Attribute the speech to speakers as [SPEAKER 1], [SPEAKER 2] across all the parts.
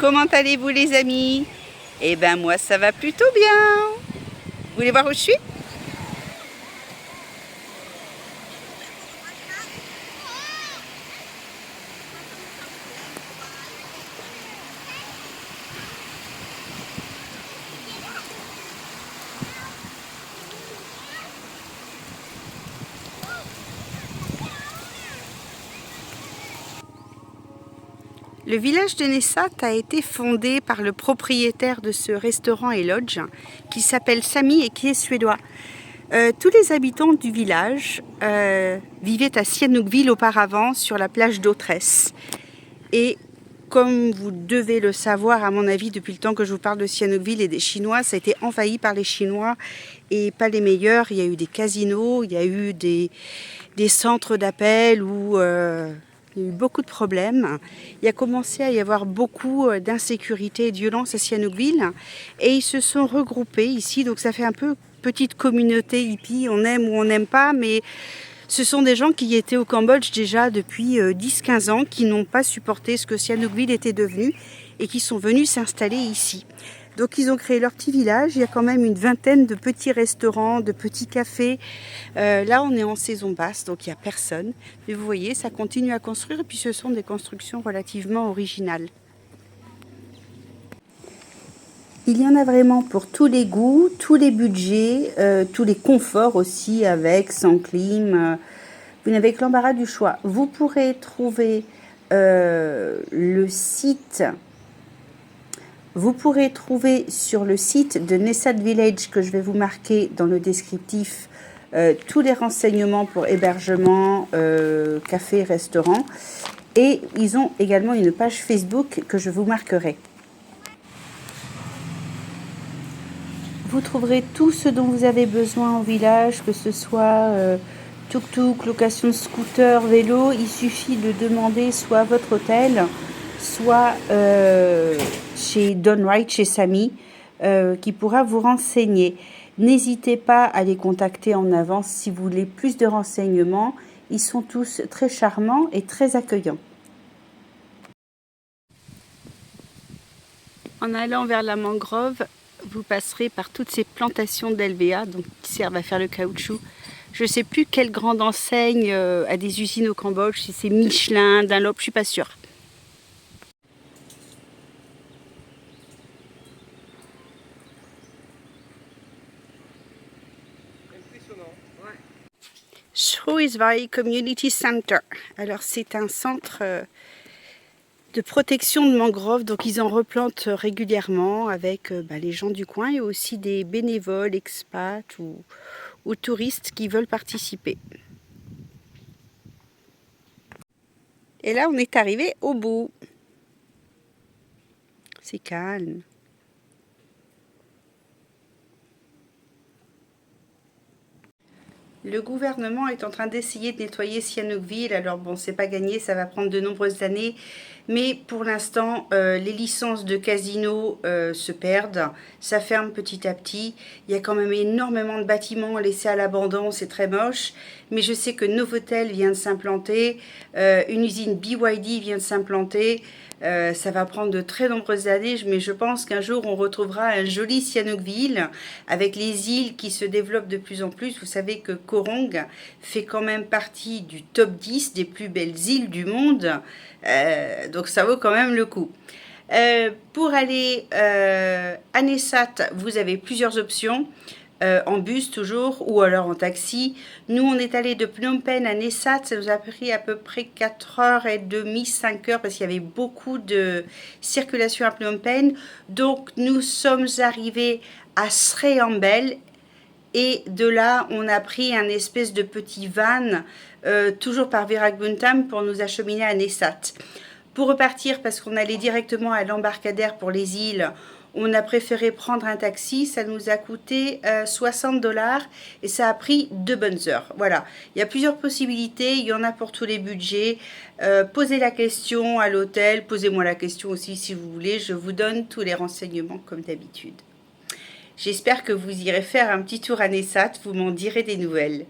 [SPEAKER 1] Comment allez-vous les amis? Eh ben moi ça va plutôt bien. Vous voulez voir où je suis? Le village de Nessat a été fondé par le propriétaire de ce restaurant et lodge qui s'appelle Sami et qui est suédois. Tous les habitants du village vivaient à Sihanoukville auparavant sur la plage d'Autresse. Et comme vous devez le savoir, à mon avis, depuis le temps que je vous parle de Sihanoukville et des Chinois, ça a été envahi par les Chinois et pas les meilleurs. Il y a eu des casinos, il y a eu des centres d'appel où il y a eu beaucoup de problèmes. Il a commencé à y avoir beaucoup d'insécurité et de violence à Sihanoukville. Et ils se sont regroupés ici, donc ça fait un peu petite communauté hippie, on aime ou on n'aime pas, mais ce sont des gens qui étaient au Cambodge déjà depuis 10-15 ans, qui n'ont pas supporté ce que Sihanoukville était devenu et qui sont venus s'installer ici. Donc ils ont créé leur petit village, il y a quand même une vingtaine de petits restaurants, de petits cafés. Là on est en saison basse, donc il n'y a personne. Mais vous voyez, ça continue à construire et puis ce sont des constructions relativement originales. Il y en a vraiment pour tous les goûts, tous les budgets, tous les conforts aussi, avec, sans clim. Vous n'avez que l'embarras du choix. Vous pourrez trouver le site. Vous pourrez trouver sur le site de Nessat Village, que je vais vous marquer dans le descriptif, tous les renseignements pour hébergement, café, restaurant. Et ils ont également une page Facebook que je vous marquerai. Vous trouverez tout ce dont vous avez besoin au village, que ce soit tuk-tuk, location de scooter, vélo. Il suffit de demander soit à votre hôtel, soit chez Don Wright, chez Sami, qui pourra vous renseigner. N'hésitez pas à les contacter en avance si vous voulez plus de renseignements. Ils sont tous très charmants et très accueillants. En allant vers la mangrove, vous passerez par toutes ces plantations d'Helvéa, donc qui servent à faire le caoutchouc. Je ne sais plus quelle grande enseigne a des usines au Cambodge, si c'est Michelin, Dunlop, je ne suis pas sûre. Shrewsbury Community Center. Alors c'est un centre de protection de mangroves, donc ils en replantent régulièrement avec les gens du coin et aussi des bénévoles, expats ou touristes qui veulent participer. Et là on est arrivé au bout. C'est calme. Le gouvernement est en train d'essayer de nettoyer Sihanoukville. Alors bon, c'est pas gagné, ça va prendre de nombreuses années. Mais pour l'instant, les licences de casino se perdent. Ça ferme petit à petit. Il y a quand même énormément de bâtiments laissés à l'abandon. C'est très moche. Mais je sais que Novotel vient de s'implanter. Une usine BYD vient de s'implanter. Ça va prendre de très nombreuses années, mais je pense qu'un jour on retrouvera un joli Sihanoukville avec les îles qui se développent de plus en plus. Vous savez que Koh Rong fait quand même partie du top 10 des plus belles îles du monde, donc ça vaut quand même le coup. Pour aller à Nessat, vous avez plusieurs options. En bus toujours, ou alors en taxi. Nous, on est allé de Phnom Penh à Nessat, ça nous a pris à peu près 4h30, 5h, parce qu'il y avait beaucoup de circulation à Phnom Penh. Donc, nous sommes arrivés à Sreyambel, et de là, on a pris un espèce de petit van, toujours par Viragbuntam, pour nous acheminer à Nessat. Pour repartir, parce qu'on allait directement à l'embarcadère pour les îles, on a préféré prendre un taxi, ça nous a coûté 60$ et ça a pris 2 bonnes heures. Voilà, il y a plusieurs possibilités, il y en a pour tous les budgets. Posez la question à l'hôtel, posez-moi la question aussi si vous voulez, je vous donne tous les renseignements comme d'habitude. J'espère que vous irez faire un petit tour à Nessat, vous m'en direz des nouvelles.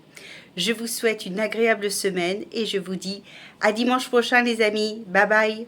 [SPEAKER 1] Je vous souhaite une agréable semaine et je vous dis à dimanche prochain les amis, bye bye.